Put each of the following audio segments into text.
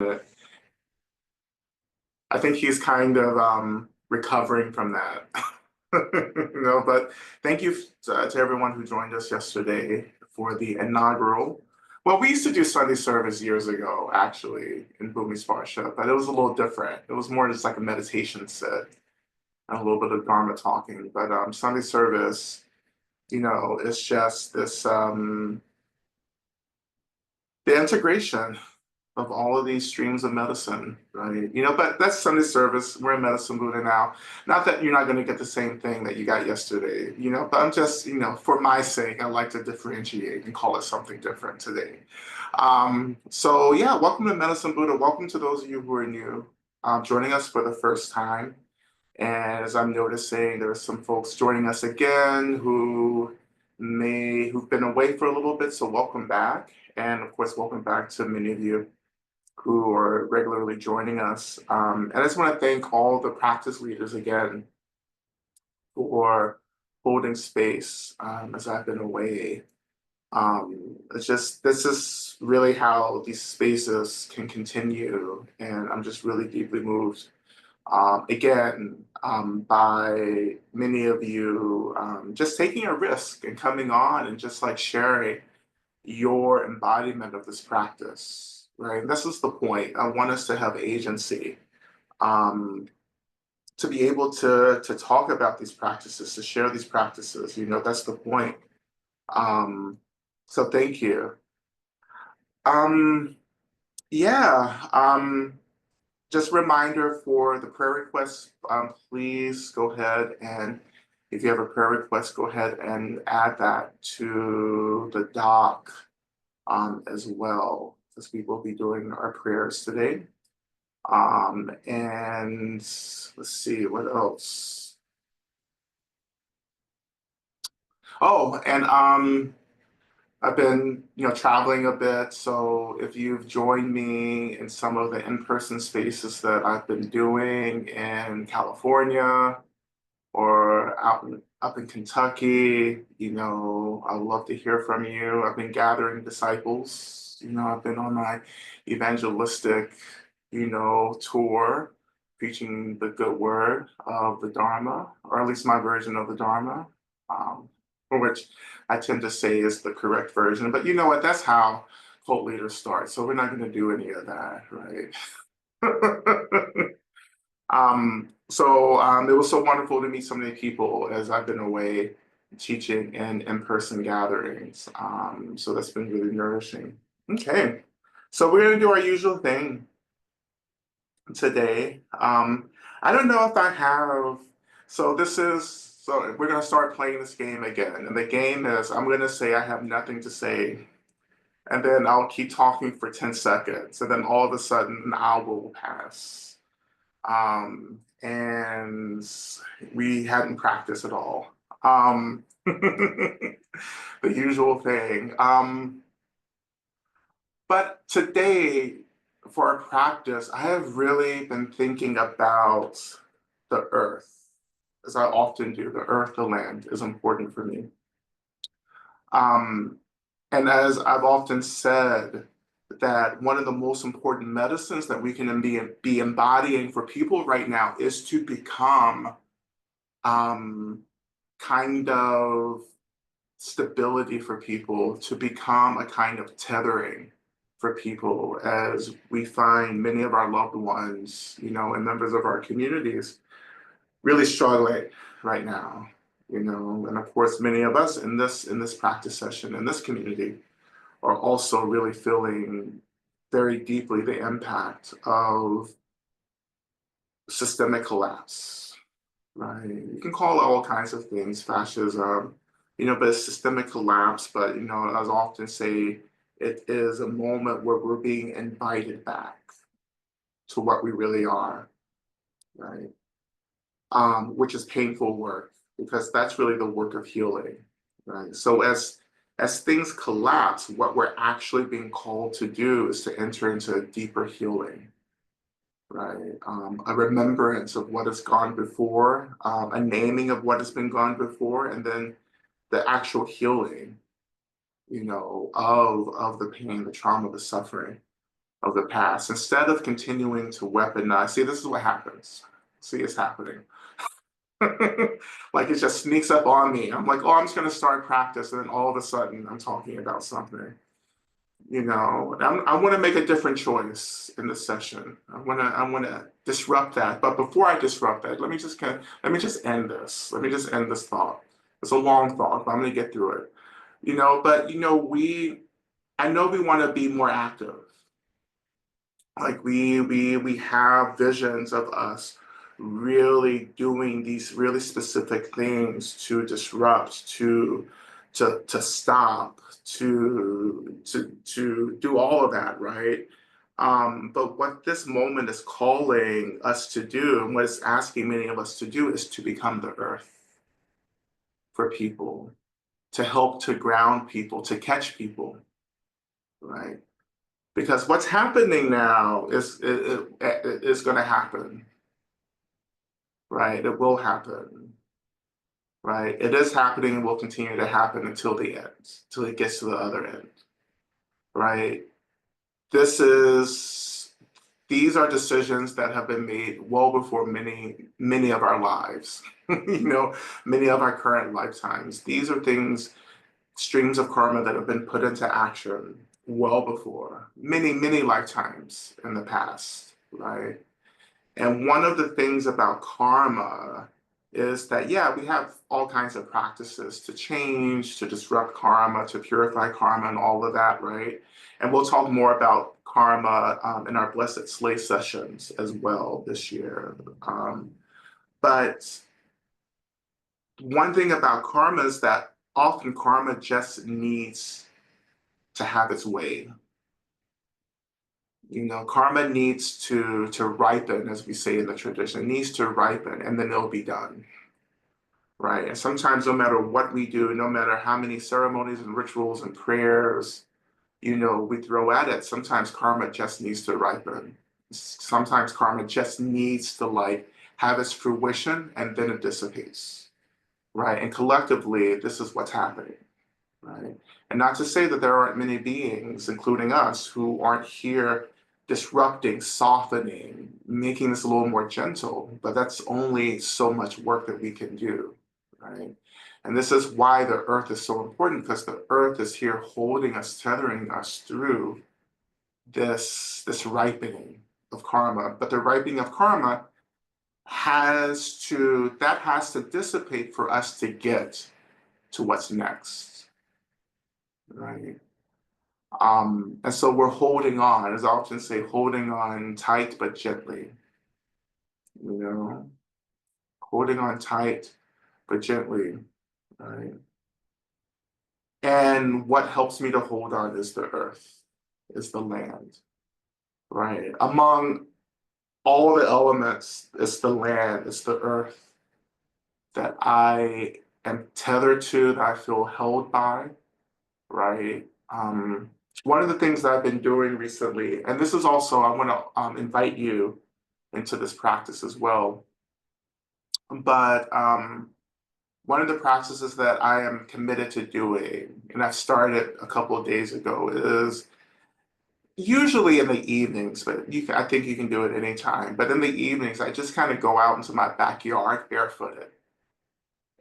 bit. I think he's kind of recovering from that. But thank you to everyone who joined us yesterday for the inaugural. Well, we used to do Sunday service years ago, actually, in Bhumi's Parsha, but it was a little different. It was more just like a meditation set and a little bit of Dharma talking. But Sunday service, it's just this the integration of all of these streams of medicine, right? But that's Sunday service. We're in Medicine Buddha now. Not that you're not going to get the same thing that you got yesterday, but I'm just, for my sake, I like to differentiate and call it something different today. So yeah, welcome to Medicine Buddha. Welcome to those of you who are new, joining us for the first time. And as I'm noticing, there are some folks joining us again who've been away for a little bit, so welcome back. And of course, welcome back to many of you who are regularly joining us. And I just want to thank all the practice leaders again for holding space as I've been away. This is really how these spaces can continue. And I'm just really deeply moved by many of you just taking a risk and coming on and just like sharing your embodiment of this practice, right? And this is the point. I want us to have agency, to be able to talk about these practices, to share these practices. That's the point. So thank you. Yeah. Just a reminder for the prayer requests, please go ahead and if you have a prayer request, go ahead and add that to the doc as well, because we will be doing our prayers today. And let's see, what else? Oh, and I've been, traveling a bit. So if you've joined me in some of the in-person spaces that I've been doing in California or up in Kentucky, I'd love to hear from you. I've been gathering disciples. I've been on my evangelistic, tour, preaching the good word of the Dharma, or at least my version of the Dharma. For which I tend to say is the correct version. But you know what? That's how cult leaders start. So we're not going to do any of that, right? It was so wonderful to meet so many people as I've been away teaching in in-person gatherings. So that's been really nourishing. Okay, so we're going to do our usual thing today. I don't know if I have, so we're going to start playing this game again. And the game is, I'm going to say I have nothing to say. And then I'll keep talking for 10 seconds. And then all of a sudden, an hour will pass. And we hadn't practiced at all. The usual thing. But today, for our practice, I have really been thinking about the earth. As I often do, the earth, the land is important for me. And as I've often said, that one of the most important medicines that we can be embodying for people right now is to become kind of stability for people, to become a kind of tethering for people as we find many of our loved ones, and members of our communities really struggling right now, and of course, many of us in this practice session, in this community, are also really feeling very deeply the impact of systemic collapse, right? You can call it all kinds of things, fascism, but it's systemic collapse. But, as I often say, it is a moment where we're being invited back to what we really are, right? Which is painful work, because that's really the work of healing, right? So as things collapse, what we're actually being called to do is to enter into a deeper healing, right? A remembrance of what has gone before, a naming of what has been gone before, and then the actual healing, of the pain, the trauma, the suffering of the past, instead of continuing to weaponize. See, this is what happens. See, it's happening. Like it just sneaks up on me. I'm like, oh, I'm just going to start practice. And then all of a sudden, I'm talking about something. I want to make a different choice in this session. I want to disrupt that. But before I disrupt that, let me just end this. Let me just end this thought. It's a long thought, but I'm going to get through it. But I know we want to be more active. Like we have visions of us really doing these really specific things to disrupt, to stop, to do all of that, right? But what this moment is calling us to do, and what it's asking many of us to do, is to become the earth for people, to help to ground people, to catch people, right? Because what's happening now is going to happen, right? It will happen, right? It is happening and will continue to happen until the end, until it gets to the other end, right? This is These are decisions that have been made well before many of our lives, many of our current lifetimes. These are streams of karma that have been put into action well before many lifetimes in the past, right? And one of the things about karma is that, yeah, we have all kinds of practices to change, to disrupt karma, to purify karma, and all of that, right? And we'll talk more about karma in our Blessed Slay sessions as well this year. But one thing about karma is that often karma just needs to have its way. Karma needs to ripen, as we say in the tradition. It needs to ripen, and then it'll be done, right? And sometimes, no matter what we do, no matter how many ceremonies and rituals and prayers, we throw at it, sometimes karma just needs to ripen. Sometimes karma just needs to have its fruition, and then it dissipates, right? And collectively, this is what's happening. Right? And not to say that there aren't many beings, including us, who aren't here disrupting, softening, making this a little more gentle, but that's only so much work that we can do, right? And this is why the earth is so important, because the earth is here holding us, tethering us through this ripening of karma. But the ripening of karma has to dissipate for us to get to what's next, right? And so we're holding on, as I often say, holding on tight but gently, you know, holding on tight but gently, right? And what helps me to hold on is the earth, is the land, right? Among all the elements, it's the land, it's the earth that I am tethered to, that I feel held by, right? One of the things that I've been doing recently, and this is also, I want to invite you into this practice as well. But one of the practices that I am committed to doing, and I started a couple of days ago, is usually in the evenings, but I think you can do it anytime. But in the evenings, I just kind of go out into my backyard barefooted.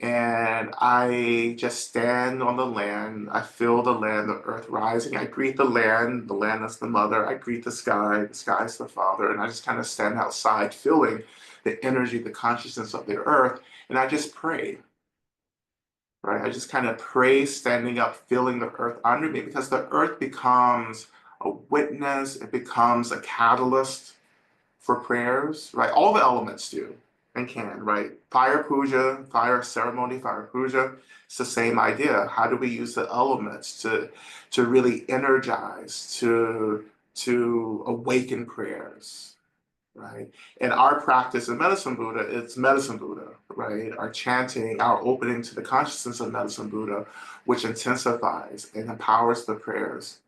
And I just stand on the land. I feel the land, the earth rising. I greet the land is the mother. I greet the sky is the father. And I just kind of stand outside, feeling the energy, the consciousness of the earth. And I just pray, right? I just kind of pray, standing up, feeling the earth under me, because the earth becomes a witness, it becomes a catalyst for prayers, right? All the elements do and can, right? Fire puja, fire ceremony, fire puja, it's the same idea. How do we use the elements to really energize, to awaken prayers, right? And our practice in Medicine Buddha, it's Medicine Buddha, right? Our chanting, our opening to the consciousness of Medicine Buddha, which intensifies and empowers the prayers.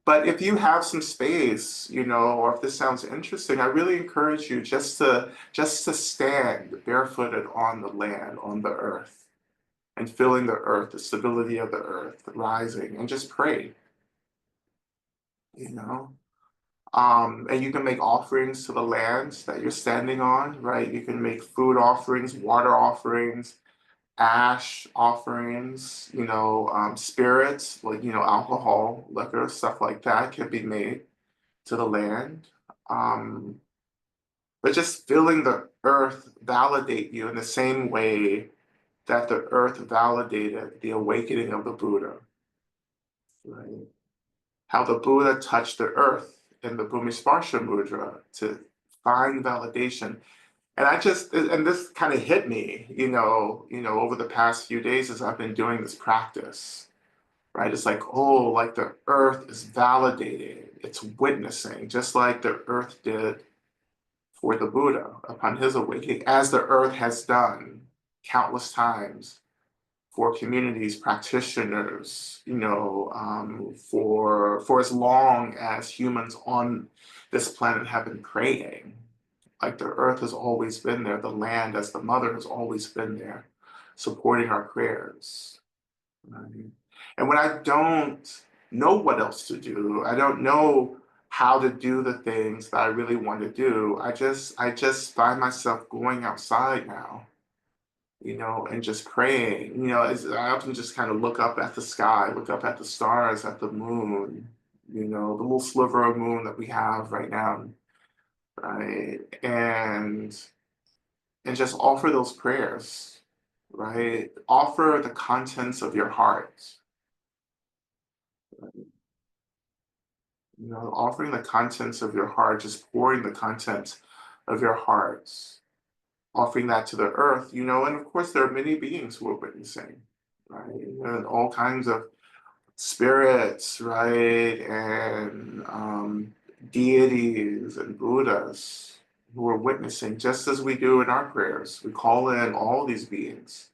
But if you have some space, or if this sounds interesting, I really encourage you just to stand barefooted on the land, on the earth, and feeling the earth, the stability of the earth rising, and just pray, you know. And you can make offerings to the land that you're standing on, right? You can make food offerings, water offerings, ash offerings, spirits, like, alcohol, liquor, stuff like that can be made to the land. Um, but just feeling the earth validate you in the same way that the earth validated the awakening of the Buddha, right? How the Buddha touched the earth in the Bhumisparsha Mudra to find validation. And this kind of hit me, over the past few days as I've been doing this practice, right? It's like, oh, like the earth is validating, it's witnessing, just like the earth did for the Buddha upon his awakening, as the earth has done countless times for communities, practitioners, for as long as humans on this planet have been praying. Like the earth has always been there, the land as the mother has always been there, supporting our prayers. Right? And when I don't know what else to do, I don't know how to do the things that I really want to do, I just find myself going outside now, and just praying. I often just kind of look up at the sky, look up at the stars, at the moon, the little sliver of moon that we have right now, right? And just offer those prayers, right? Offer the contents of your heart, offering the contents of your heart, just pouring the contents of your hearts, offering that to the earth, and of course there are many beings who are witnessing, right? And all kinds of spirits, right? And deities and Buddhas who are witnessing, just as we do in our prayers. We call in all these beings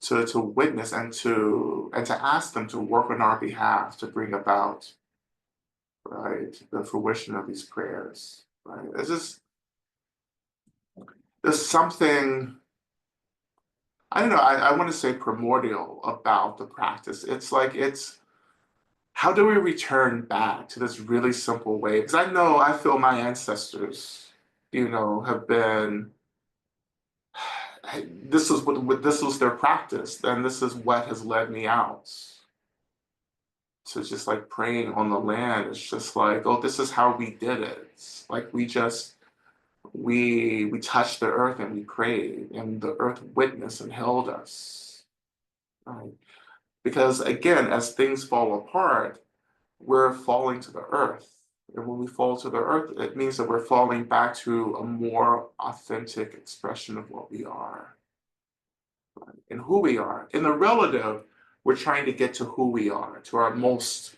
to witness and to ask them to work on our behalf to bring about, right, the fruition of these prayers, right? There's something, I don't know, I want to say primordial about the practice. It's like, how do we return back to this really simple way? Because I feel my ancestors, have been, this was their practice, and this is what has led me out. So just like praying on the land, it's just like, oh, this is how we did it. It's like we touched the earth and we prayed, and the earth witnessed and held us. Right? Because again, as things fall apart, we're falling to the earth. And when we fall to the earth, it means that we're falling back to a more authentic expression of what we are, right? And who we are. In the relative, we're trying to get to who we are, to our most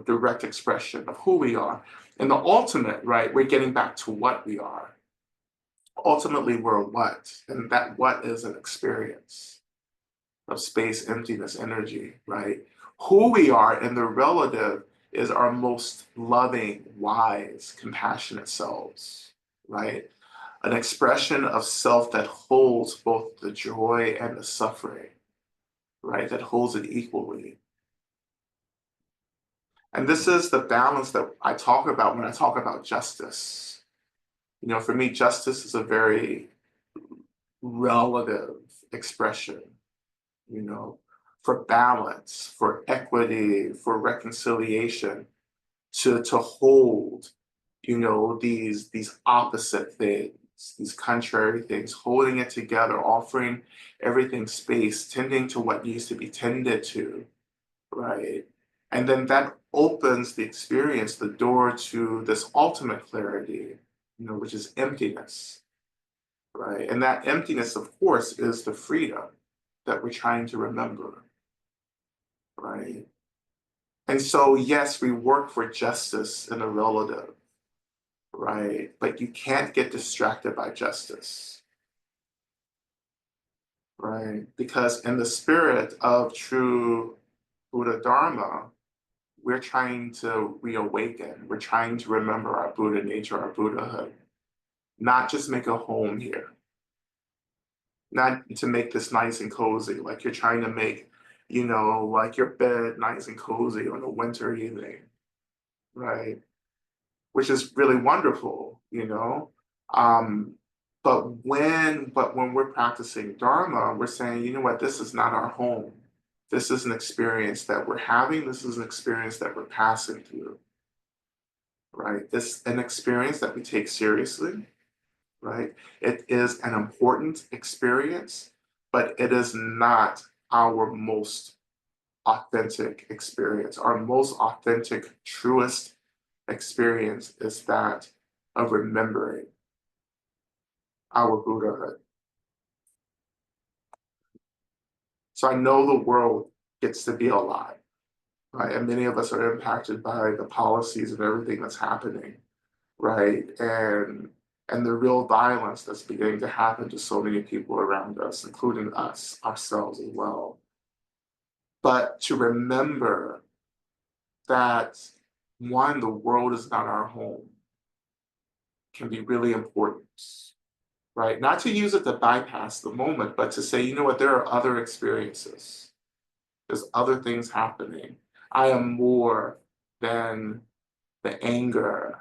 direct expression of who we are. In the ultimate, right, we're getting back to what we are. Ultimately, we're a what, and that what is an experience of space, emptiness, energy, right? Who we are in the relative is our most loving, wise, compassionate selves, right? An expression of self that holds both the joy and the suffering, right? That holds it equally. And this is the balance that I talk about when I talk about justice. For me, justice is a very relative expression, you know, for balance, for equity, for reconciliation, to hold, these opposite things, these contrary things, holding it together, offering everything space, tending to what needs to be tended to, right? And then that opens the experience, the door to this ultimate clarity, which is emptiness, right? And that emptiness, of course, is the freedom that we're trying to remember, right? And so, yes, we work for justice in a relative, right? But you can't get distracted by justice, right? Because in the spirit of true Buddha Dharma, we're trying to reawaken. We're trying to remember our Buddha nature, our Buddhahood, not just make a home here, not to make this nice and cozy, like you're trying to make, like your bed nice and cozy on a winter evening, right? which is really wonderful, Um, but when we're practicing Dharma, we're saying, you know what, this is not our home. This is an experience that we're having. This is an experience that we're passing through, right? This an experience that we take seriously, right? It is an important experience, but it is not our most authentic experience. Our most authentic, truest experience is that of remembering our Buddhahood. So I know the world gets to be a lot, right? And many of us are impacted by the policies and everything that's happening, right? And the real violence that's beginning to happen to so many people around us, including us, ourselves as well. But to remember that one, the world is not our home can be really important, right? Not to use it to bypass the moment, but to say, you know what, there are other experiences. There's other things happening. I am more than the anger.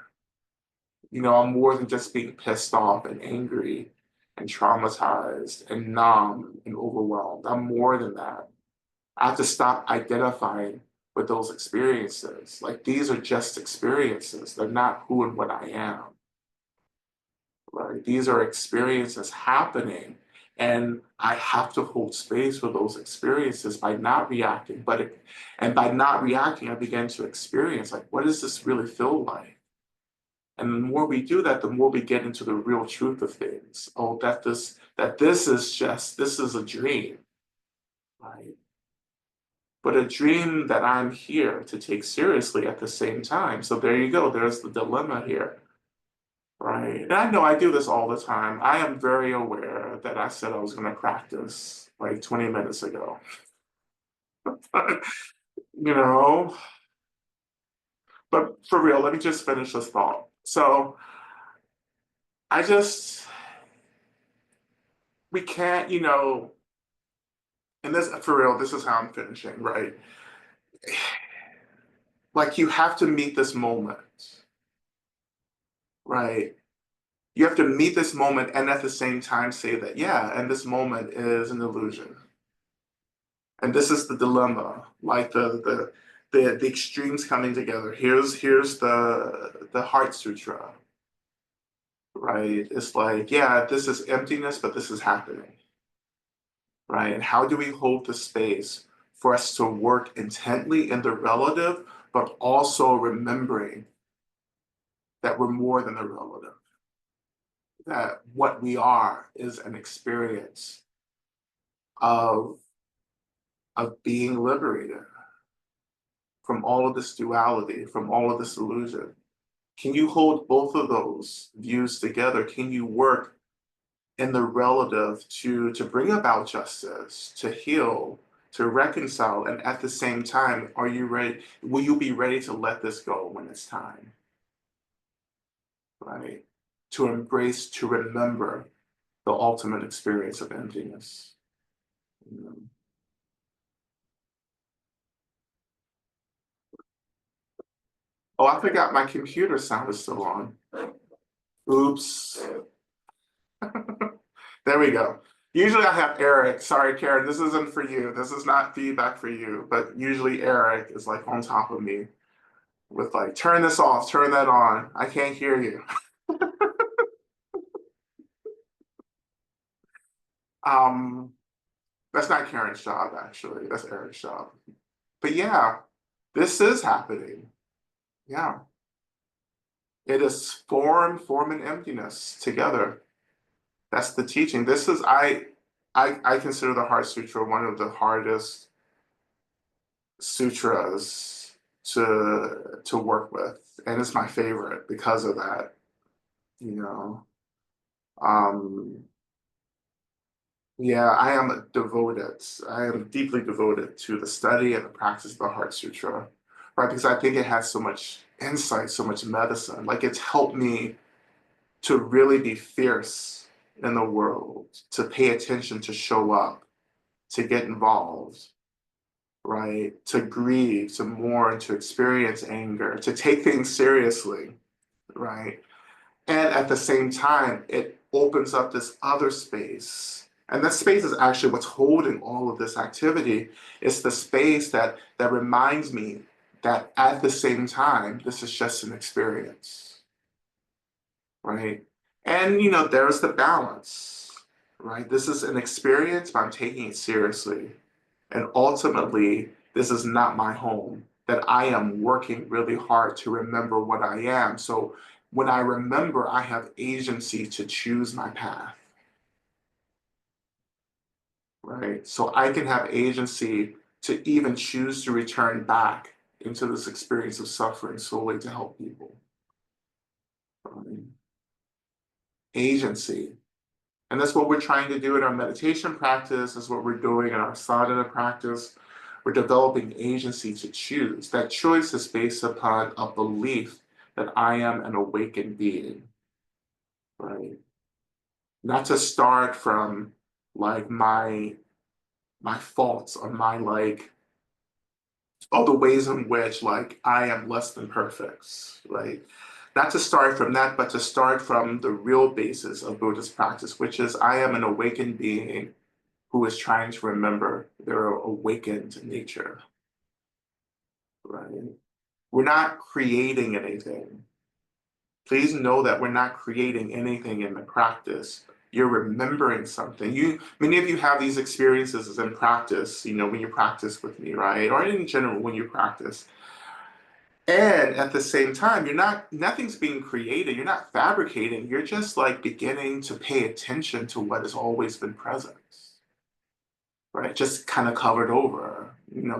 I'm more than just being pissed off and angry and traumatized and numb and overwhelmed. I'm more than that. I have to stop identifying with those experiences. Like these are just experiences. They're not who and what I am. Right? These are experiences happening, and I have to hold space for those experiences by not reacting. And by not reacting, I begin to experience like, what does this really feel like? And the more we do that, the more we get into the real truth of things. Oh, this is a dream, right? But a dream that I'm here to take seriously at the same time. So there you go. There's the dilemma here. Right. And I know I do this all the time. I am very aware that I said I was going to practice like 20 minutes ago. you know, but for real, let me just finish this thought. So I just, we can't, and this, for real, this is how I'm finishing, right? Like you have to meet this moment, right? You have to meet this moment and at the same time say that, yeah, and this moment is an illusion. And this is the dilemma, like the extremes coming together. Here's the Heart Sutra, right? It's like, yeah, this is emptiness, but this is happening, right? And how do we hold the space for us to work intently in the relative, but also remembering that we're more than the relative, that what we are is an experience of being liberated from all of this duality, from all of this illusion. Can you hold both of those views together? Can you work in the relative to bring about justice, to heal, to reconcile, and at the same time, are you ready? Will you be ready to let this go when it's time? Right? To embrace, to remember the ultimate experience of emptiness. You know? Oh, I forgot my computer sound is still on. Oops. There we go. Usually I have Eric. Sorry, Karen, this isn't for you. This is not feedback for you, but usually Eric is like on top of me with like, turn this off, turn that on. I can't hear you. Um, that's not Karen's job, actually. That's Eric's job. But yeah, this is happening. Yeah. It is form and emptiness together. That's the teaching. This is I consider the Heart Sutra one of the hardest sutras to work with, and it's my favorite because of that. You know, um, yeah, I am devoted. I am deeply devoted to the study and the practice of the Heart Sutra, right? Because I think it has so much insight, so much medicine. Like it's helped me to really be fierce in the world, to pay attention, to show up, to get involved, right? To grieve, to mourn, to experience anger, to take things seriously, right? And at the same time, it opens up this other space. And that space is actually what's holding all of this activity. It's the space that reminds me that at the same time, this is just an experience, right? And there's the balance, right? This is an experience, but I'm taking it seriously. And ultimately, this is not my home, that I am working really hard to remember what I am. So when I remember, I have agency to choose my path, right? So I can have agency to even choose to return back into this experience of suffering solely to help people. Right? Agency. And that's what we're trying to do in our meditation practice. That's what we're doing in our sadhana practice. We're developing agency to choose. That choice is based upon a belief that I am an awakened being, right? Not to start from like my faults or my like all the ways in which like I am less than perfect, right? Not to start from that, but to start from the real basis of Buddhist practice, which is I am an awakened being who is trying to remember their awakened nature, right? We're not creating anything. Please know that we're not creating anything in the practice. You're remembering something. Many of you have these experiences in practice, when you practice with me, right? Or in general, when you practice. And at the same time, nothing's being created. You're not fabricating. You're just like beginning to pay attention to what has always been present, right? Just kind of covered over,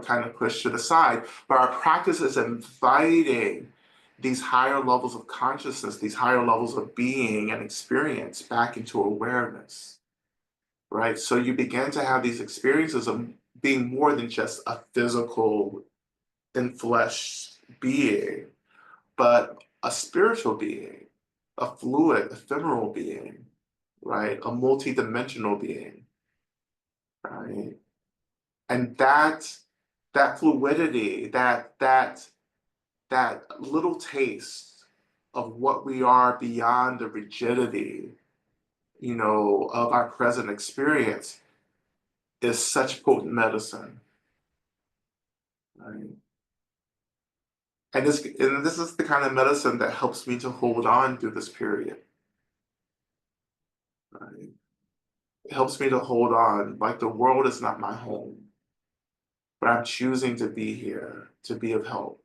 kind of pushed to the side. But our practice is inviting these higher levels of consciousness, these higher levels of being and experience back into awareness, right? So you begin to have these experiences of being more than just a physical, enfleshed being, but a spiritual being, a fluid, ephemeral being, right? A multidimensional being, right? And that fluidity, that little taste of what we are beyond the rigidity, of our present experience is such potent medicine, right? And this is the kind of medicine that helps me to hold on through this period, right? It helps me to hold on, like the world is not my home, but I'm choosing to be here, to be of help,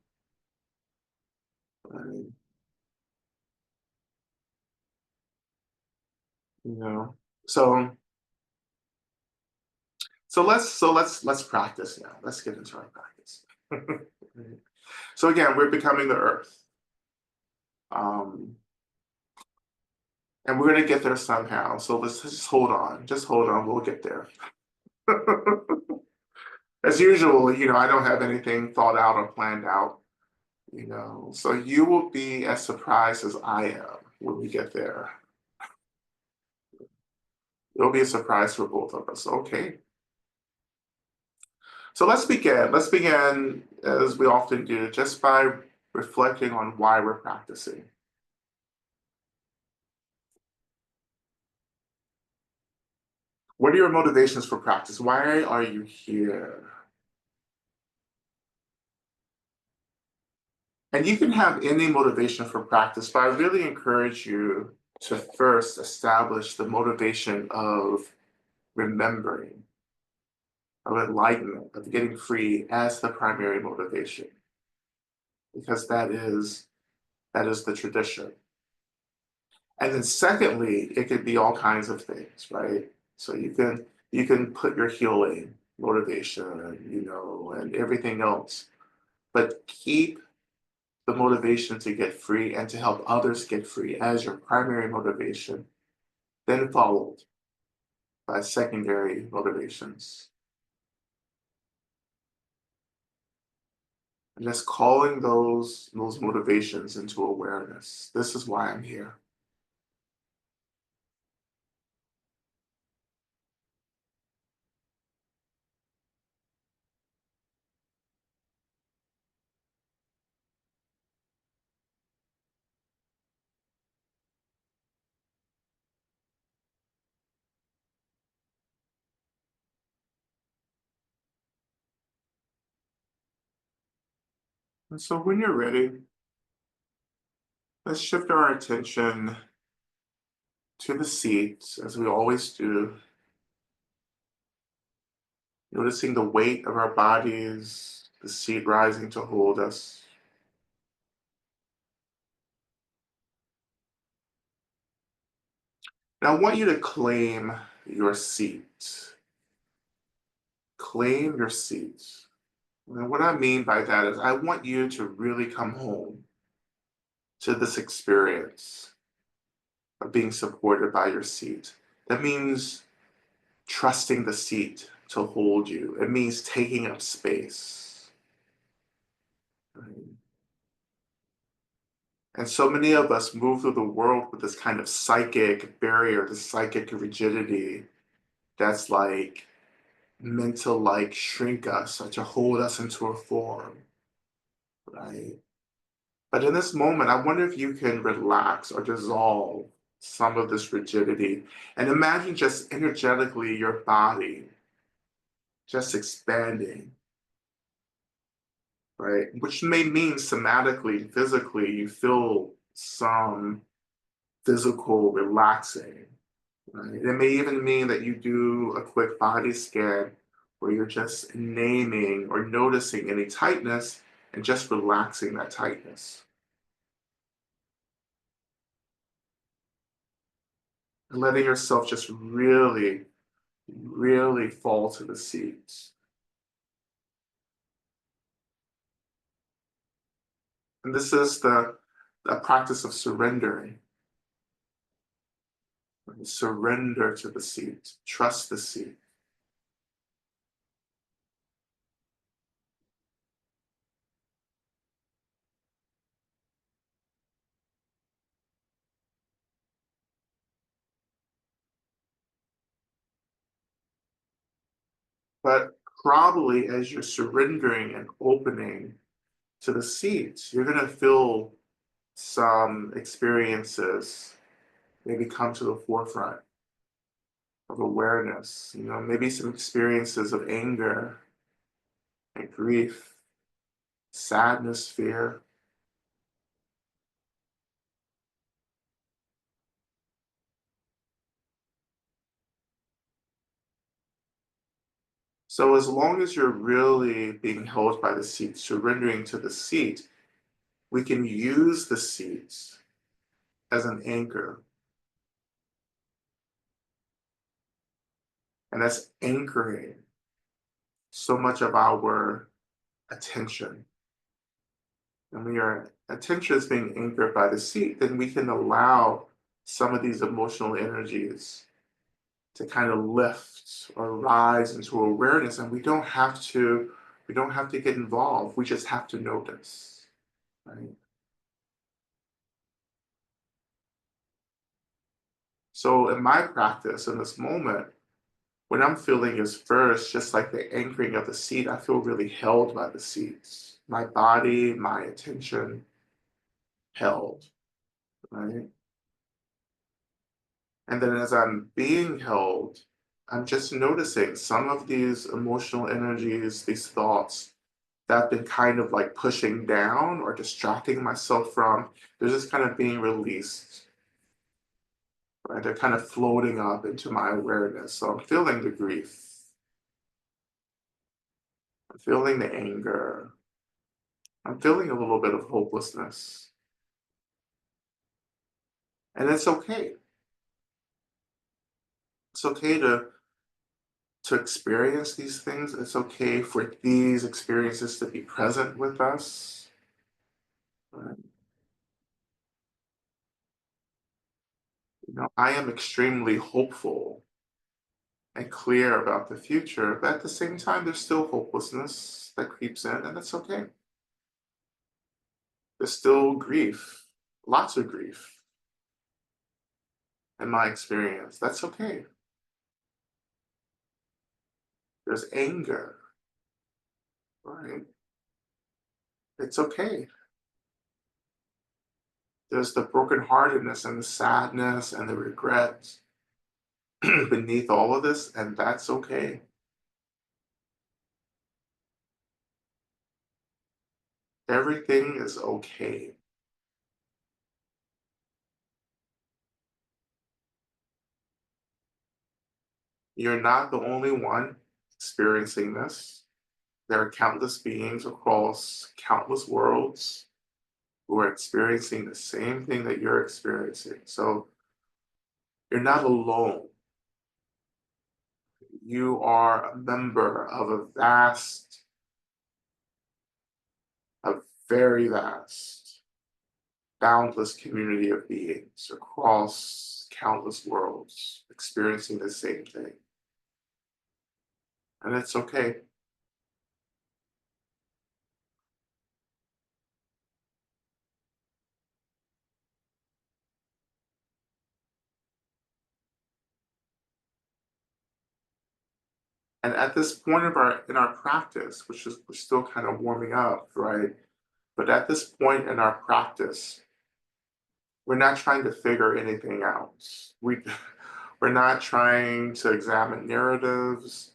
right? You know, so so let's practice now. Let's get into our practice. So again, we're becoming the earth. Um, and we're gonna get there somehow. So let's just hold on. Just hold on, we'll get there. As usual, I don't have anything thought out or planned out, So you will be as surprised as I am when we get there. It'll be a surprise for both of us. Okay. So let's begin. Let's begin, as we often do, just by reflecting on why we're practicing. What are your motivations for practice? Why are you here? And you can have any motivation for practice, but I really encourage you to first establish the motivation of remembering, of enlightenment, of getting free as the primary motivation, because that is the tradition. And then secondly, it could be all kinds of things, right? So you can put your healing motivation, and everything else, but keep the motivation to get free and to help others get free as your primary motivation, then followed by secondary motivations. And just calling those motivations into awareness. This is why I'm here. And so when you're ready, let's shift our attention to the seat as we always do, noticing the weight of our bodies, the seat rising to hold us. Now, I want you to claim your seat. Claim your seat. And what I mean by that is, I want you to really come home to this experience of being supported by your seat. That means trusting the seat to hold you, it means taking up space. Right? And so many of us move through the world with this kind of psychic barrier, this psychic rigidity that's like meant to like shrink us or to hold us into a form, right? But in this moment, I wonder if you can relax or dissolve some of this rigidity and imagine just energetically your body just expanding, right? Which may mean somatically, physically, you feel some physical relaxing. Right? It may even mean that you do a quick body scan where you're just naming or noticing any tightness and just relaxing that tightness. And letting yourself just really, really fall to the seats. And this is the practice of surrendering. Right? Surrender to the seat. Trust the seat. But probably as you're surrendering and opening to the seats, you're going to feel some experiences maybe come to the forefront of awareness, maybe some experiences of anger and grief, sadness, fear. So as long as you're really being held by the seat, surrendering to the seat, we can use the seats as an anchor. And that's anchoring so much of our attention. And when your attention is being anchored by the seat, then we can allow some of these emotional energies to kind of lift or rise into awareness. And we don't have to get involved. We just have to notice. Right? So in my practice in this moment, what I'm feeling is first, just like the anchoring of the seat, I feel really held by the seats. My body, my attention held, right? And then as I'm being held, I'm just noticing some of these emotional energies, these thoughts that I've been kind of like pushing down or distracting myself from, they're just kind of being released, right? They're kind of floating up into my awareness. So I'm feeling the grief, I'm feeling the anger, I'm feeling a little bit of hopelessness. And it's okay. It's okay to experience these things. It's okay for these experiences to be present with us. Right? I am extremely hopeful and clear about the future, but at the same time, there's still hopelessness that creeps in, and that's okay. There's still grief, lots of grief in my experience. That's okay. There's anger, right? It's okay. There's the brokenheartedness and the sadness and the regret beneath all of this, and that's okay. Everything is okay. You're not the only one experiencing this. There are countless beings across countless worlds who are experiencing the same thing that you're experiencing. So you're not alone. You are a member of a very vast, boundless community of beings across countless worlds experiencing the same thing. And it's okay. And at this point of our in our practice, which is we're still kind of warming up, right? But at this point in our practice, we're not trying to figure anything out. We we're not trying to examine narratives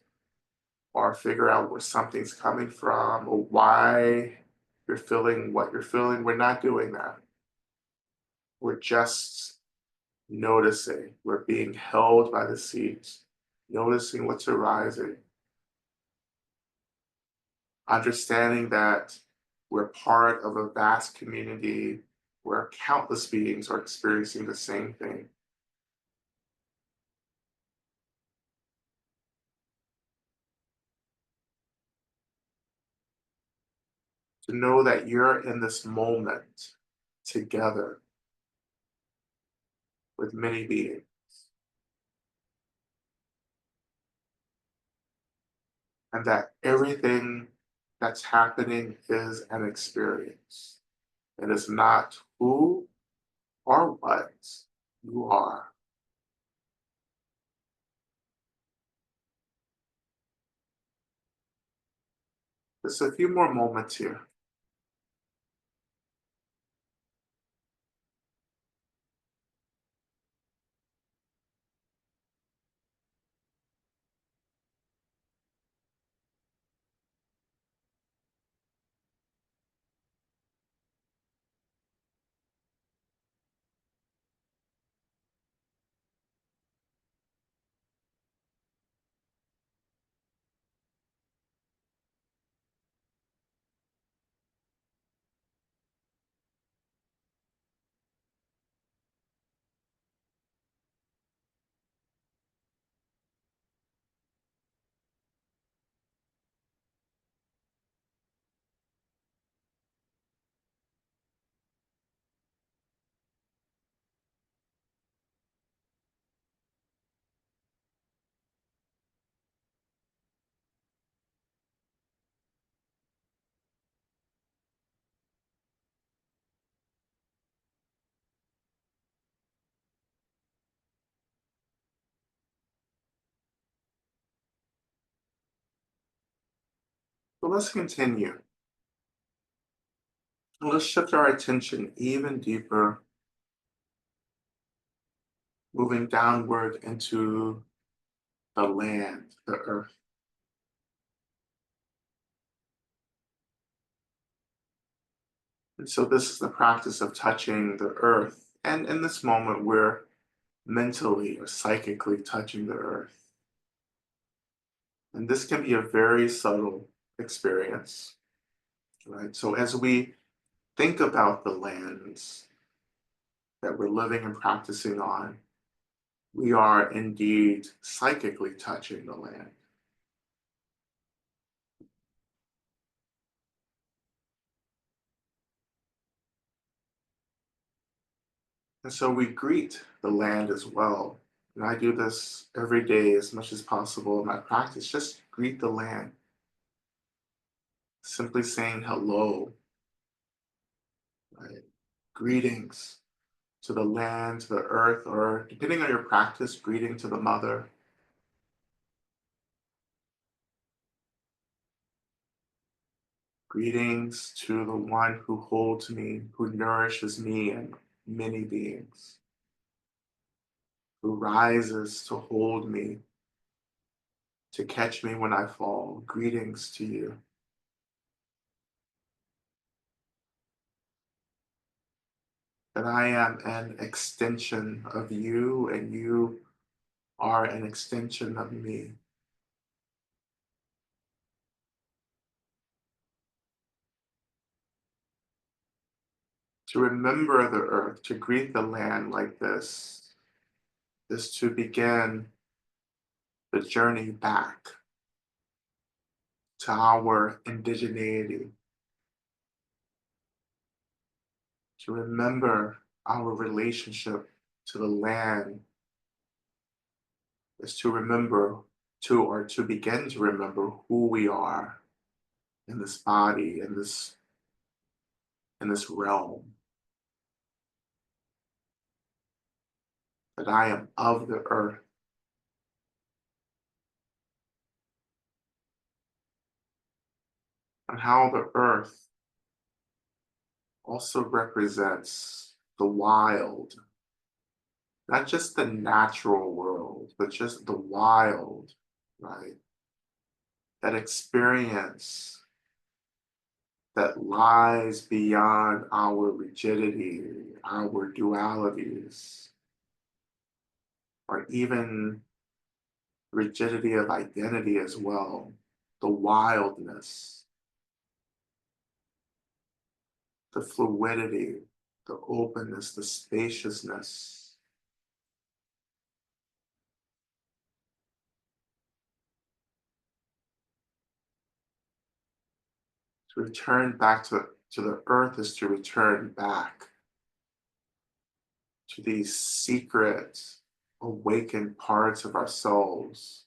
or figure out where something's coming from or why you're feeling what you're feeling. We're not doing that. We're just noticing. We're being held by the seat, noticing what's arising, understanding that we're part of a vast community where countless beings are experiencing the same thing. To know that you're in this moment together with many beings and that everything that's happening is an experience. It is not who or what you are. Just a few more moments here. So let's continue. Let's shift our attention even deeper, moving downward into the land, the earth. And so this is the practice of touching the earth. And in this moment, we're mentally or psychically touching the earth. And this can be a very subtle experience, right? So as we think about the lands that we're living and practicing on, we are indeed psychically touching the land. And so we greet the land as well. And I do this every day as much as possible in my practice. Just greet the land, simply saying hello, right? Greetings to the land, to the earth, or depending on your practice, greeting to the mother. Greetings to the one who holds me, who nourishes me and many beings, who rises to hold me, to catch me when I fall. Greetings to you. that I am an extension of you and you are an extension of me. To remember the earth, to greet the land like this, is to begin the journey back to our indigeneity, to remember our relationship to the land, is to remember or to begin to remember who we are in this body, in this realm, that I am of the earth, and how the earth also represents the wild, not just the natural world, but just the wild, right? That experience that lies beyond our rigidity, our dualities, or even rigidity of identity as well, the wildness, the fluidity, the openness, the spaciousness. To return back to the earth is to return back to these secret, awakened parts of our souls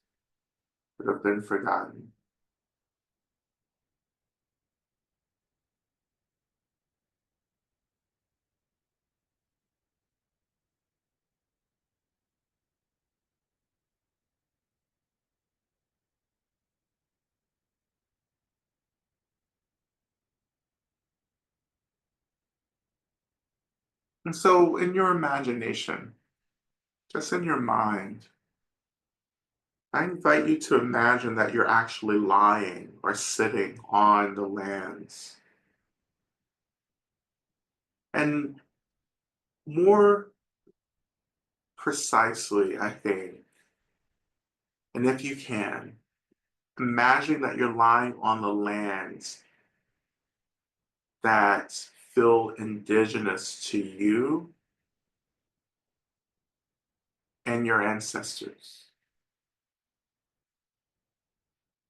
that have been forgotten. And so, in your imagination, just in your mind, I invite you to imagine that you're actually lying or sitting on the lands. And more precisely, I think, and if you can, imagine that you're lying on the lands that feel indigenous to you and your ancestors.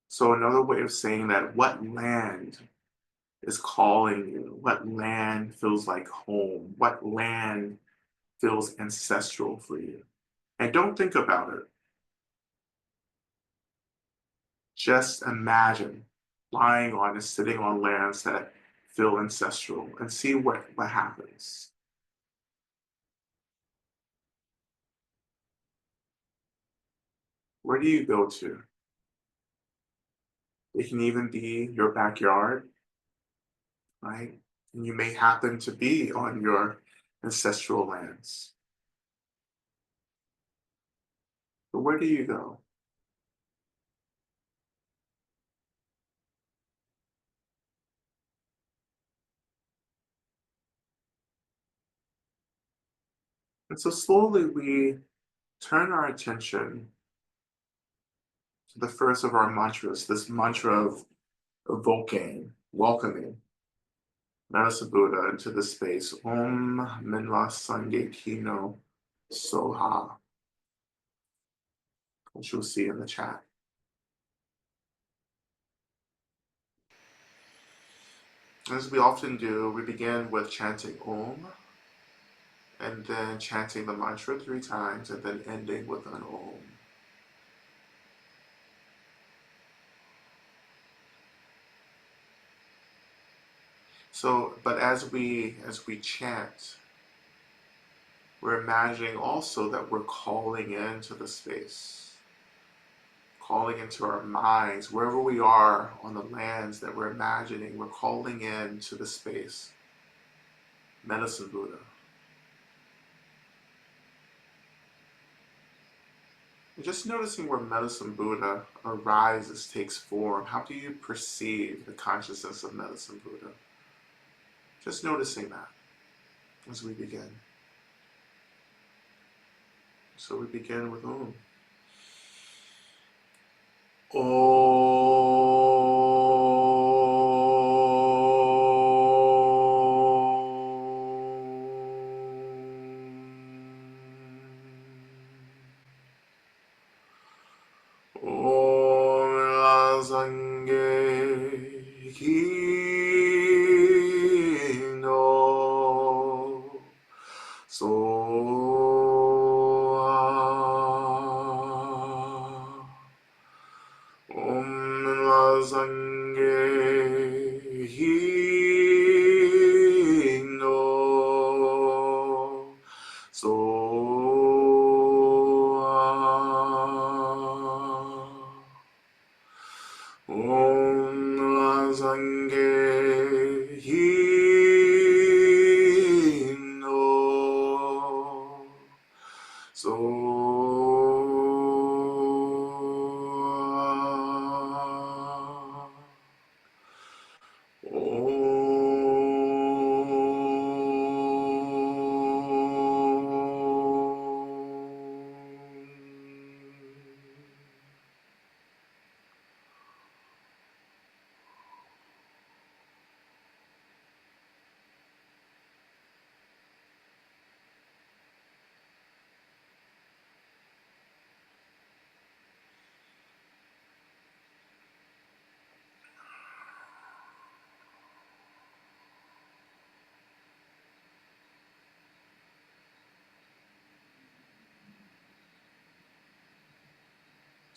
So, another way of saying that, what land is calling you? What land feels like home? What land feels ancestral for you? And don't think about it. Just imagine lying on and sitting on lands that feel ancestral and see what happens. Where do you go to? It can even be your backyard, right? And you may happen to be on your ancestral lands. But where do you go? And so slowly we turn our attention to the first of our mantras, this mantra of evoking, welcoming Medicine Buddha into the space. Om Minla Sangye Kino Soha, which you'll see in the chat. As we often do, we begin with chanting Om, and then chanting the mantra 3 times, and then ending with an Om. So, but as we chant, we're imagining also that we're calling into the space, calling into our minds, wherever we are on the lands that we're imagining, we're calling into the space, Medicine Buddha. And just noticing where Medicine Buddha arises, takes form. How do you perceive the consciousness of Medicine Buddha? Just noticing that. as we begin. So we begin with Om.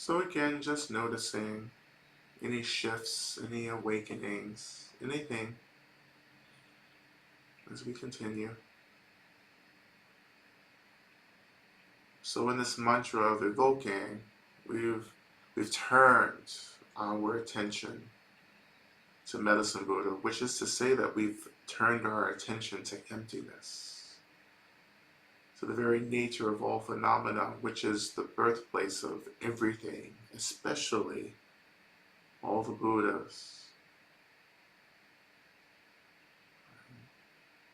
So again, just noticing any shifts, any awakenings, anything as we continue. So in this mantra of evoking, we've turned our attention to Medicine Buddha, which is to say that we've turned our attention to emptiness, to the very nature of all phenomena, which is the birthplace of everything, especially all the Buddhas.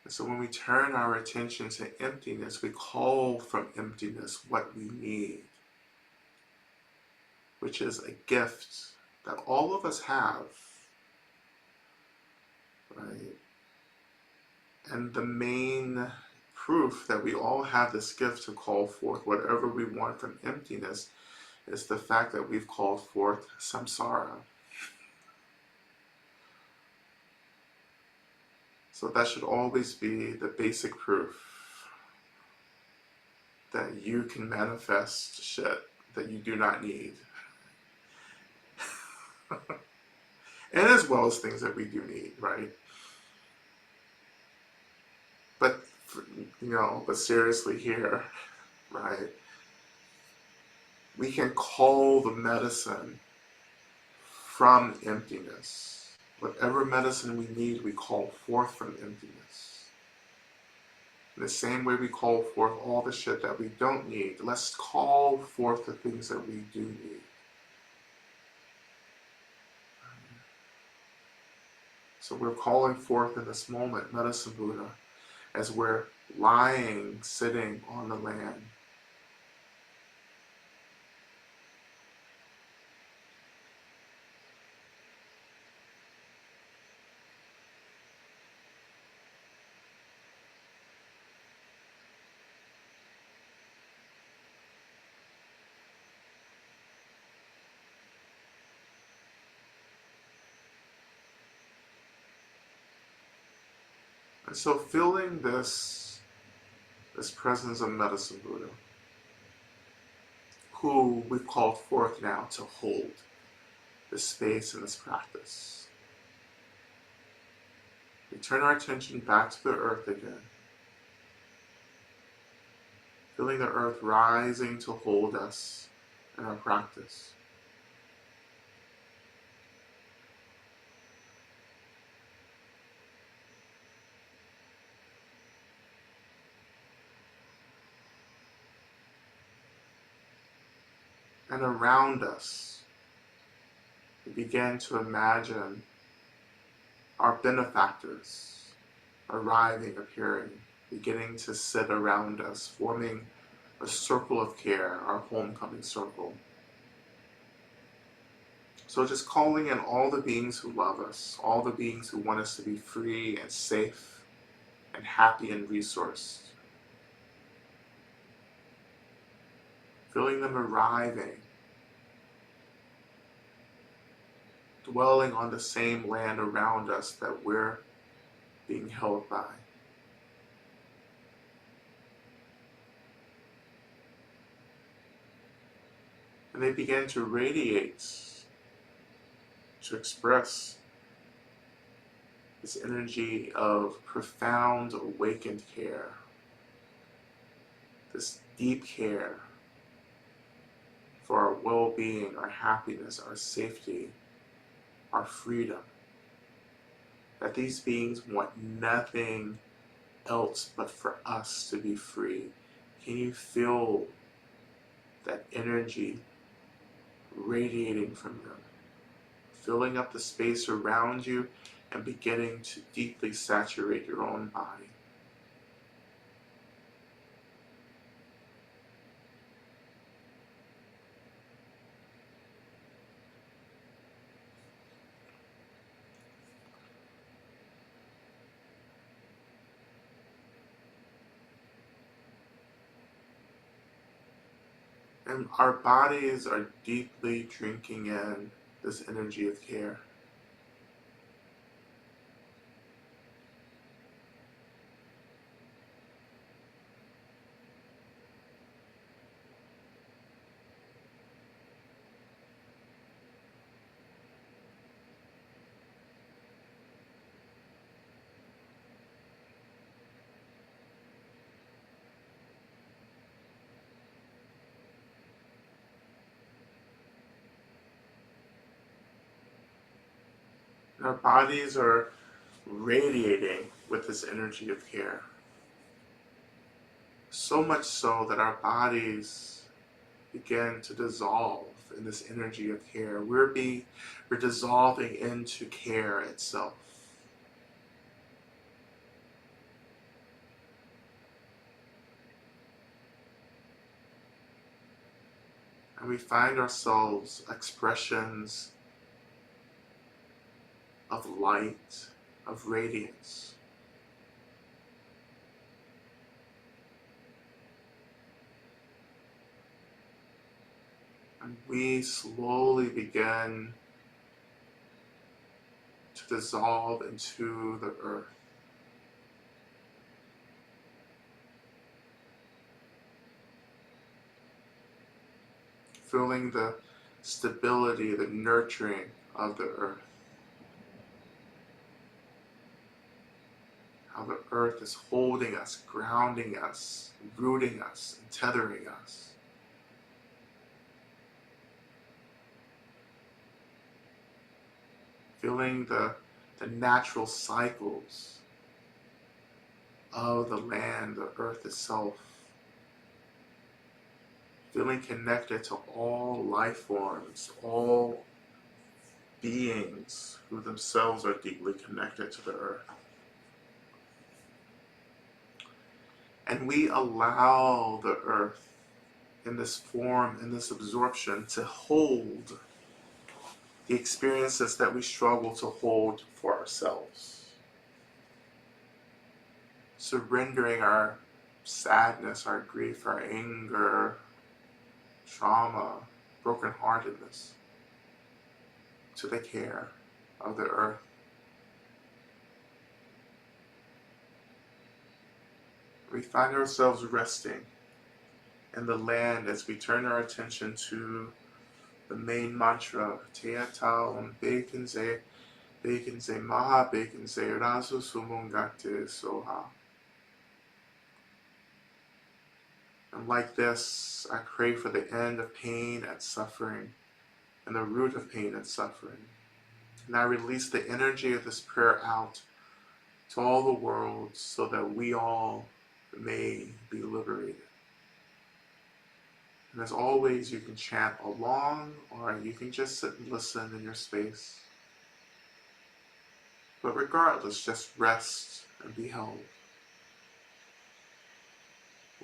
And so when we turn our attention to emptiness, we call from emptiness what we need, which is a gift that all of us have, right? And the main proof that we all have this gift to call forth whatever we want from emptiness is the fact that we've called forth samsara. So that should always be the basic proof that you can manifest shit that you do not need. And as well as things that we do need, right? But, but seriously here, right? We can call the medicine from emptiness. Whatever medicine we need, we call forth from emptiness. In the same way we call forth all the shit that we don't need, let's call forth the things that we do need. So we're calling forth in this moment Medicine Buddha as we're lying, sitting on the land. And so feeling this presence of Medicine Buddha, who we've called forth now to hold this space and this practice. We turn our attention back to the earth again, feeling the earth rising to hold us in our practice. And around us, we begin to imagine our benefactors arriving, appearing, beginning to sit around us, forming a circle of care, our homecoming circle. So just calling in all the beings who love us, all the beings who want us to be free and safe and happy and resourced. Feeling them arriving, dwelling on the same land around us that we're being held by. And they begin to radiate, to express this energy of profound awakened care, this deep care for our well-being, our happiness, our safety, our freedom. That these beings want nothing else but for us to be free. Can you feel that energy radiating from them, filling up the space around you and beginning to deeply saturate your own body? And our bodies are deeply drinking in this energy of care. And our bodies are radiating with this energy of care. So much so that our bodies begin to dissolve in this energy of care. We're dissolving into care itself. And we find ourselves expressions of light, of radiance. And we slowly begin to dissolve into the earth. Feeling the stability, the nurturing of the earth. How the earth is holding us, grounding us, rooting us, and tethering us. Feeling the natural cycles of the land, the earth itself. Feeling connected to all life forms, all beings who themselves are deeply connected to the earth. And we allow the earth in this form, in this absorption, to hold the experiences that we struggle to hold for ourselves. Surrendering our sadness, our grief, our anger, trauma, brokenheartedness to the care of the earth. We find ourselves resting in the land as we turn our attention to the main mantra, Tea Taon Bekenze, Bekenze Maha, Bekenze Rasu Sumungate Soha. And like this, I pray for the end of pain and suffering and the root of pain and suffering. And I release the energy of this prayer out to all the world so that we all may be liberated. And as always, you can chant along or you can just sit and listen in your space. But regardless, just rest and be held.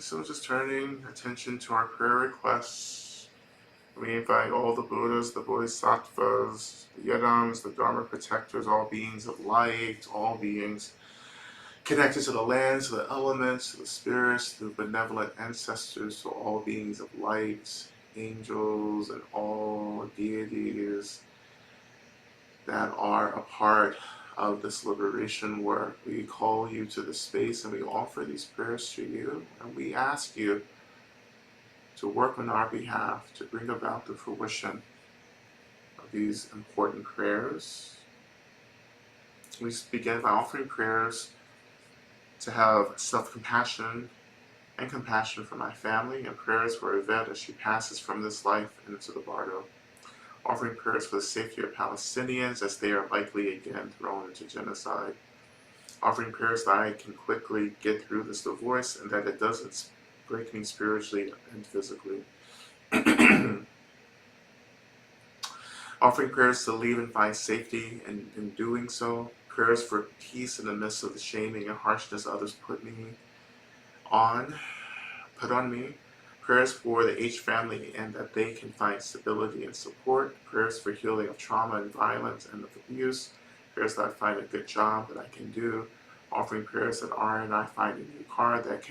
So just turning attention to our prayer requests. We invite all the Buddhas, the Bodhisattvas, the Yadams, the Dharma protectors, all beings of light, all beings connected to the lands, to the elements, to the spirits, to benevolent ancestors, to all beings of light, angels, and all deities that are a part of this liberation work. We call you to the space and we offer these prayers to you, and we ask you to work on our behalf to bring about the fruition of these important prayers. We begin by offering prayers to have self-compassion and compassion for my family, and prayers for Yvette as she passes from this life and into the bardo. Offering prayers for the safety of Palestinians as they are likely again thrown into genocide. Offering prayers that I can quickly get through this divorce and that it doesn't break me spiritually and physically. Offering prayers to leave and find safety in doing so. Prayers for peace in the midst of the shaming and harshness others put on me. Prayers for the H family and that they can find stability and support. Prayers for healing of trauma and violence and of abuse. Prayers that I find a good job that I can do. Offering prayers that R and I find a new car that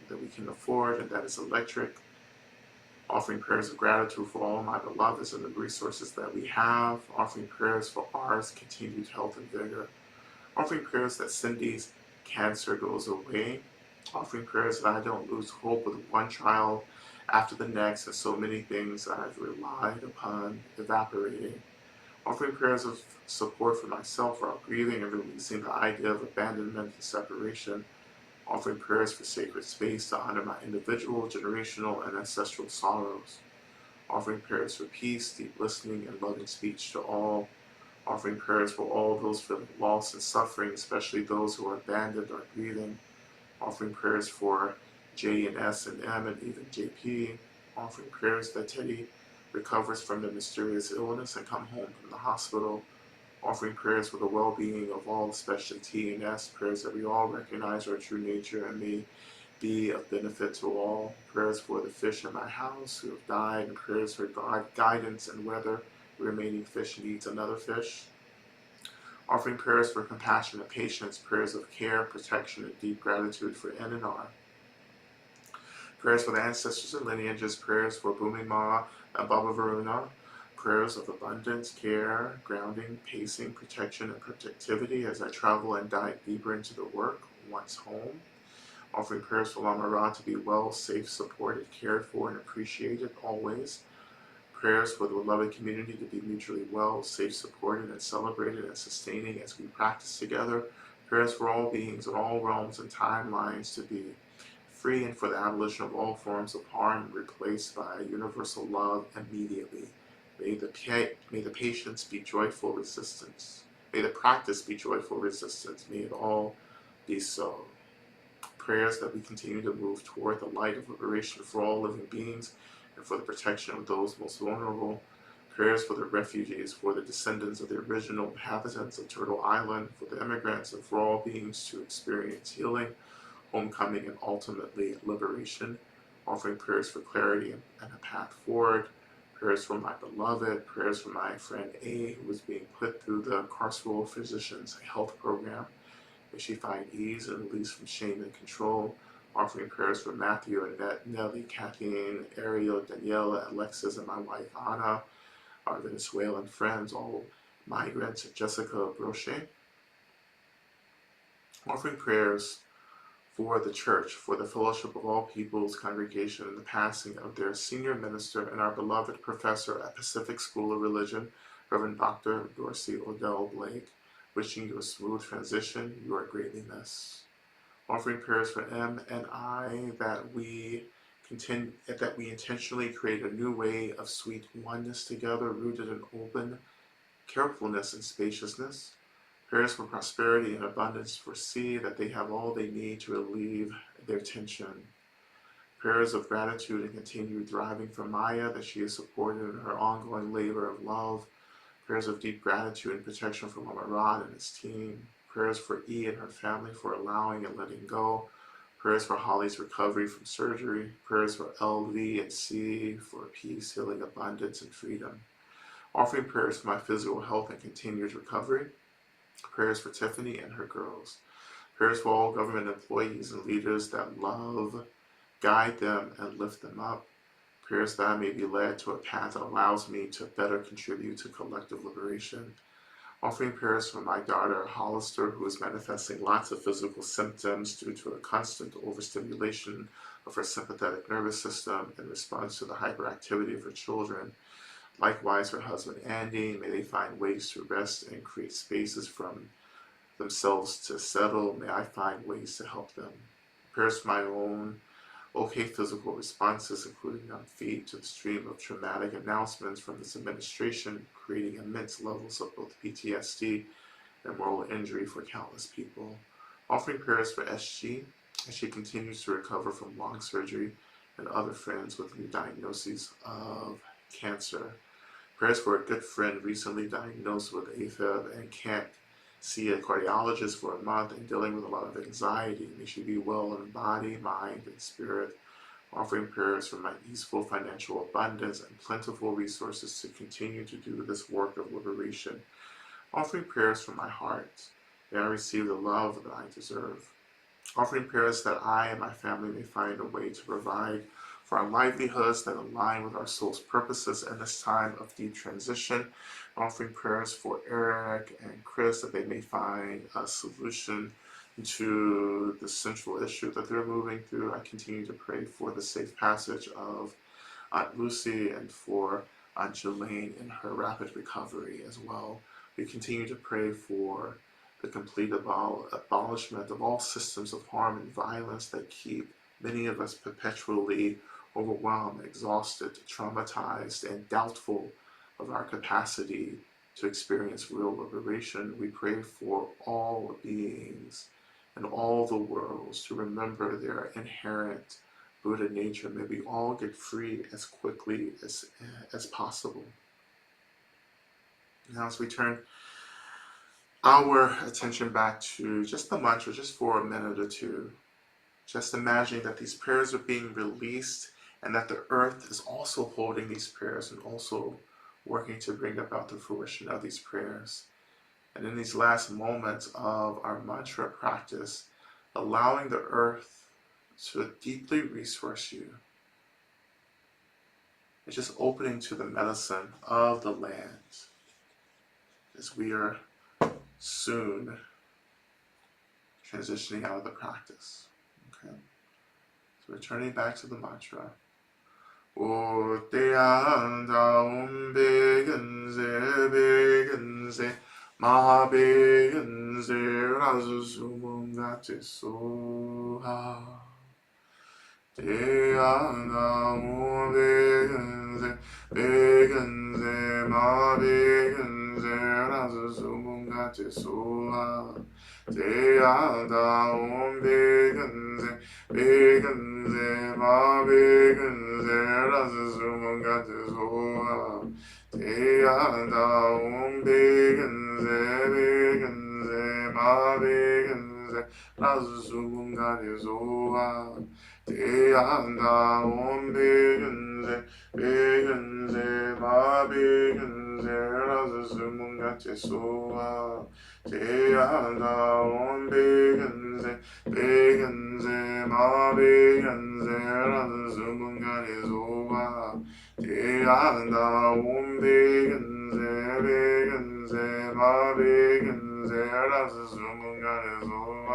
we can afford and that is electric. Offering prayers of gratitude for all my beloveds and the resources that we have. Offering prayers for R's continued health and vigor. Offering prayers that Cindy's cancer goes away. Offering prayers that I don't lose hope with one trial after the next and so many things that I've relied upon evaporating. Offering prayers of support for myself while grieving and releasing the idea of abandonment and separation. Offering prayers for sacred space to honor my individual, generational, and ancestral sorrows. Offering prayers for peace, deep listening, and loving speech to all. Offering prayers for all those feeling loss and suffering, especially those who are abandoned or grieving. Offering prayers for J and S and M and even JP. Offering prayers that Teddy recovers from the mysterious illness and come home from the hospital. Offering prayers for the well-being of all, especially T and S. Prayers that we all recognize our true nature and may be of benefit to all. Prayers for the fish in my house who have died, and prayers for guidance and whether the remaining fish needs another fish. Offering prayers for compassion and patience, prayers of care, protection, and deep gratitude for N and R. Prayers for the ancestors and lineages, prayers for Bhumi Ma and Baba Varuna. Prayers of abundance, care, grounding, pacing, protection, and protectivity as I travel and dive deeper into the work once home. Offering prayers for Lama Rod to be well, safe, supported, cared for, and appreciated always. Prayers for the beloved community to be mutually well, safe, supported, and celebrated and sustaining as we practice together. Prayers for all beings in all realms and timelines to be free and for the abolition of all forms of harm replaced by universal love immediately. May the patience be joyful resistance. May the practice be joyful resistance. May it all be so. Prayers that we continue to move toward the light of liberation for all living beings and for the protection of those most vulnerable. Prayers for the refugees, for the descendants of the original inhabitants of Turtle Island, for the immigrants, and for all beings to experience healing, homecoming, and ultimately liberation. Offering prayers for clarity and a path forward. Prayers for my beloved. Prayers for my friend A, who was being put through the carceral physician's health program. May she find ease and release from shame and control. Offering prayers for Matthew, Annette, Nellie, Kathleen, Ariel, Daniela, Alexis, and my wife Anna, our Venezuelan friends, all migrants, Jessica Brochet. Offering prayers for the church, for the fellowship of all peoples congregation, and the passing of their senior minister and our beloved professor at Pacific School of Religion, Reverend Dr. Dorsey Odell Blake. Wishing you a smooth transition. You are greatly missed. Offering prayers for M and I that we intentionally create a new way of sweet oneness together, rooted in open carefulness and spaciousness. Prayers for prosperity and abundance for C, that they have all they need to relieve their tension. Prayers of gratitude and continued thriving for Maya, that she is supported in her ongoing labor of love. Prayers of deep gratitude and protection for Lama Rod and his team. Prayers for E and her family for allowing and letting go. Prayers for Holly's recovery from surgery. Prayers for LV and C for peace, healing, abundance, and freedom. Offering prayers for my physical health and continued recovery. Prayers for Tiffany and her girls. Prayers for all government employees and leaders that love, guide them, and lift them up. Prayers that I may be led to a path that allows me to better contribute to collective liberation. Offering prayers for my daughter Hollister, who is manifesting lots of physical symptoms due to a constant overstimulation of her sympathetic nervous system in response to the hyperactivity of her children. Likewise, her husband Andy, may they find ways to rest and create spaces from themselves to settle. May I find ways to help them. Prayers for my own okay physical responses, including on feet to the stream of traumatic announcements from this administration, creating immense levels of both PTSD and moral injury for countless people. Offering prayers for SG as she continues to recover from lung surgery and other friends with new diagnoses of cancer. Prayers for a good friend recently diagnosed with AFib and can't see a cardiologist for a month and dealing with a lot of anxiety. May she be well in body, mind, and spirit. Offering prayers for my easeful financial abundance and plentiful resources to continue to do this work of liberation. Offering prayers for my heart. May I receive the love that I deserve. Offering prayers that I and my family may find a way to provide for our livelihoods that align with our soul's purposes in this time of deep transition. Offering prayers for Eric and Chris that they may find a solution to the central issue that they're moving through. I continue to pray for the safe passage of Aunt Lucy and for Aunt Jelaine in her rapid recovery as well. We continue to pray for the complete abolishment of all systems of harm and violence that keep many of us perpetually overwhelmed, exhausted, traumatized, and doubtful of our capacity to experience real liberation. We pray for all beings and all the worlds to remember their inherent Buddha nature. May we all get free as quickly as possible. Now, as we turn our attention back to just the mantra, just for a minute or two, just imagining that these prayers are being released and that the earth is also holding these prayers and also working to bring about the fruition of these prayers. And in these last moments of our mantra practice, allowing the earth to deeply resource you. It's just opening to the medicine of the land as we are soon transitioning out of the practice. Okay, so returning back to the mantra. O te anda begenze, ma begenze, razu sumungate soha. Te anda begenze, ma begenze, razu sumungate soha. Te anda begenze, ma begenze, razu sumungate soha. Te anda begenze, ma begenze, 라즈수문가리 조아 대한다 온베근세 베근세 마베근세 라즈수문가체 소아 대한다 온베근세 베근세 마베근세 라즈수문가리 조아 대한다 온베근세 베근세 마베근세 라즈수문가리 조아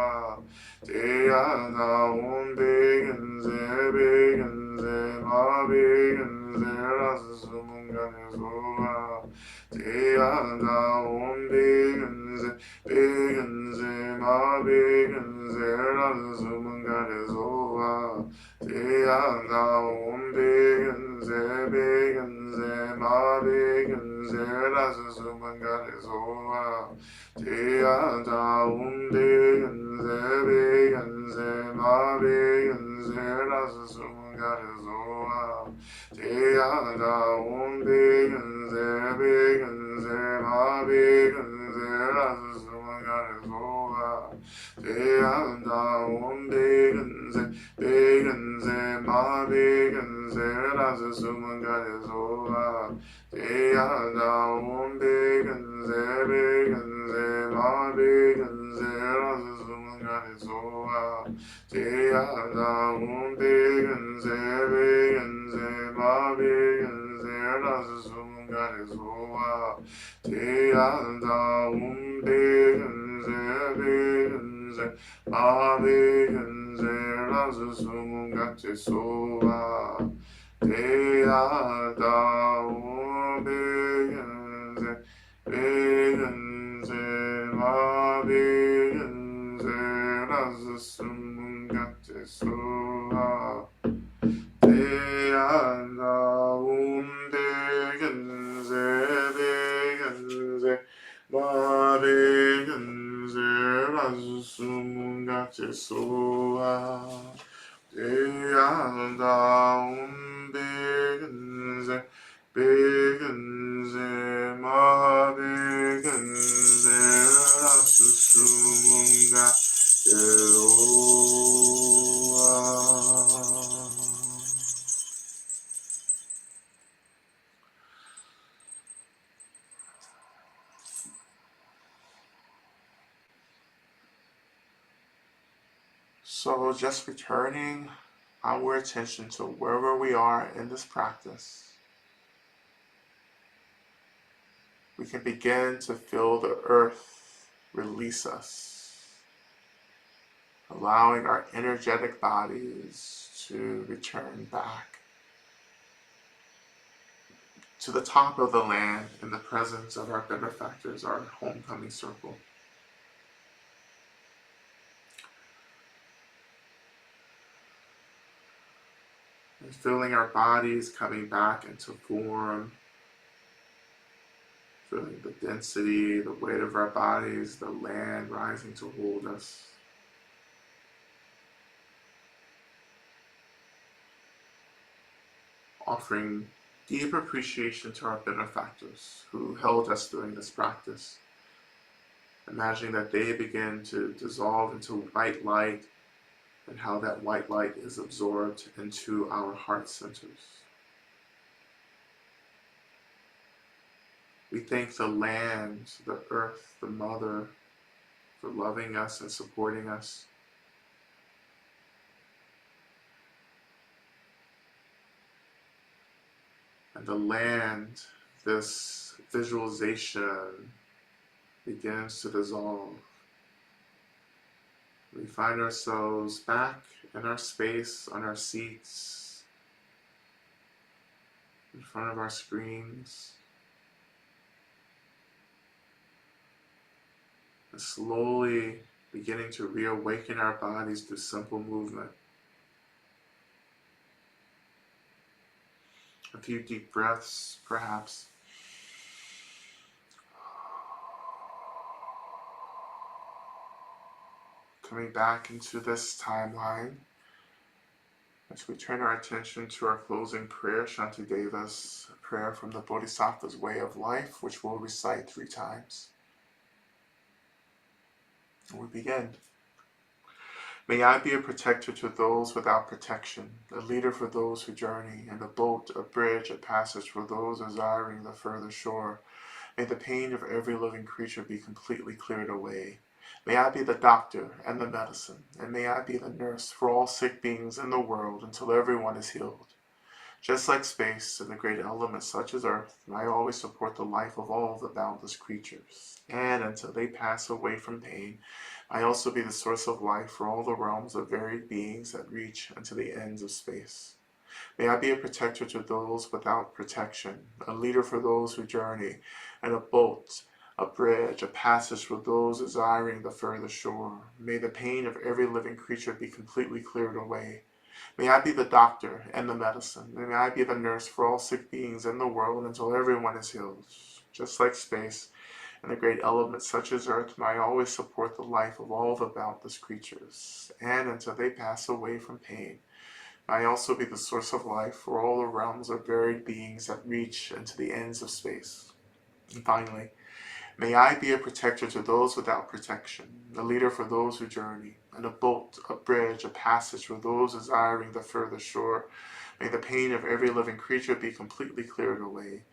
대한다 온베근세 베근세 마베근세 라즈수문가리 조아 대한다 온베근세 베근세 마베근세 라즈수문가리 조아 대한다 온베근세 베근세 마베근세 라즈수문가리 조아 대한다 온베근세 베근세 마베근세 라즈수문가리 조아 대한다 온베근세 베근세 마베근세 라즈수문가리 조아 대한다 온베근세 베근세 마베근세 라즈수문가리 조아 대한다 온베근세 베근세 마베근세 라즈수문가리 조아 대한다 온베근세 베근세 마베근세 라즈수문가리 조아 대한다 온베근세 베근세 마베근세 라즈수문가체 소아 대한다 온베근세 베근세 마베근세 라즈수문가체 소아 대한다 온베근세 베근세 마베근세 라즈수문가체 소아 대한다 온베근세 베근세 마베근세 라즈수문가체 소아. So just returning our attention to wherever we are in this practice, we can begin to feel the earth release us, allowing our energetic bodies to return back to the top of the land in the presence of our benefactors, our homecoming circle. And feeling our bodies coming back into form, feeling the density, the weight of our bodies, the land rising to hold us. Offering deep appreciation to our benefactors who held us during this practice. Imagining that they begin to dissolve into white light and how that white light is absorbed into our heart centers. We thank the land, the earth, the mother for loving us and supporting us. And the land, this visualization begins to dissolve. We find ourselves back in our space, on our seats, in front of our screens, and slowly beginning to reawaken our bodies through simple movement. A few deep breaths, perhaps. Coming back into this timeline as we turn our attention to our closing prayer, Shantideva's prayer from the Bodhisattva's Way of Life, which we'll recite 3 times. And we begin. May I be a protector to those without protection, a leader for those who journey, and a boat, a bridge, a passage for those desiring the further shore. May the pain of every living creature be completely cleared away. May I be the doctor and the medicine, and may I be the nurse for all sick beings in the world until everyone is healed. Just like space and the great elements such as Earth, I always support the life of all the boundless creatures. And until they pass away from pain, I also be the source of life for all the realms of varied beings that reach unto the ends of space. May I be a protector to those without protection, a leader for those who journey, and a boat, a bridge, a passage for those desiring the further shore. May the pain of every living creature be completely cleared away. May I be the doctor and the medicine. May I be the nurse for all sick beings in the world until everyone is healed. Just like space and the great elements such as Earth, may I always support the life of all the boundless creatures. And until they pass away from pain, may I also be the source of life for all the realms of varied beings that reach into the ends of space. And finally, may I be a protector to those without protection, a leader for those who journey, and a boat, a bridge, a passage for those desiring the further shore. May the pain of every living creature be completely cleared away.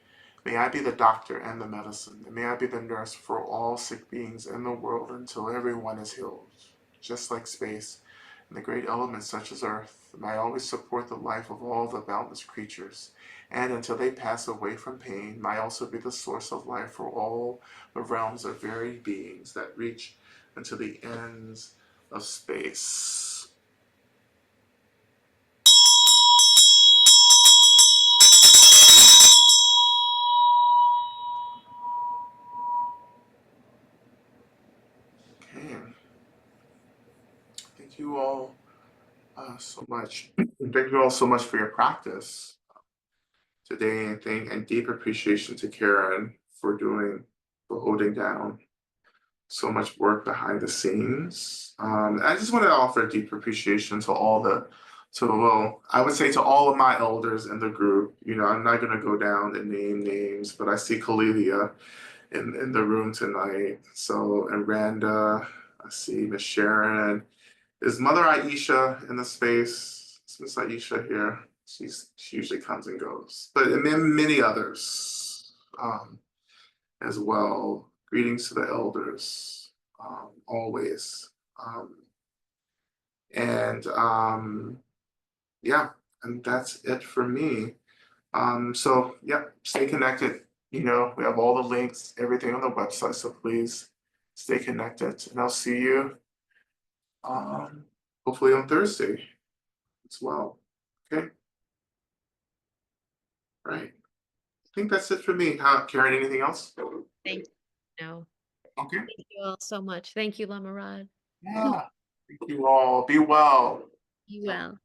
May I be the doctor and the medicine, and may I be the nurse for all sick beings in the world until everyone is healed. Just like space and the great elements such as Earth, may I always support the life of all the boundless creatures. And until they pass away from pain, may I also be the source of life for all the realms of varied beings that reach into the ends of space. Okay. Thank you all so much. Thank you all so much for your practice today, and deep appreciation to Karen for holding down so much work behind the scenes. I just want to offer deep appreciation to well, I would say to all of my elders in the group. I'm not going to go down and name names, but I see Kalilia in the room tonight. So, and Randa, I see Miss Sharon. Is Mother Aisha in the space? Is Miss Aisha here? She usually comes and goes, but and then many others as well. Greetings to the elders, always. And yeah, and that's it for me. So yeah, stay connected. We have all the links, everything on the website. So please stay connected, and I'll see you um, hopefully on Thursday as well. Okay, right. I think that's it for me. Karen, anything else? Thank you. No. Okay. Thank you all so much. Thank you, Lama Rod. Yeah. Thank you all. Be well. You well.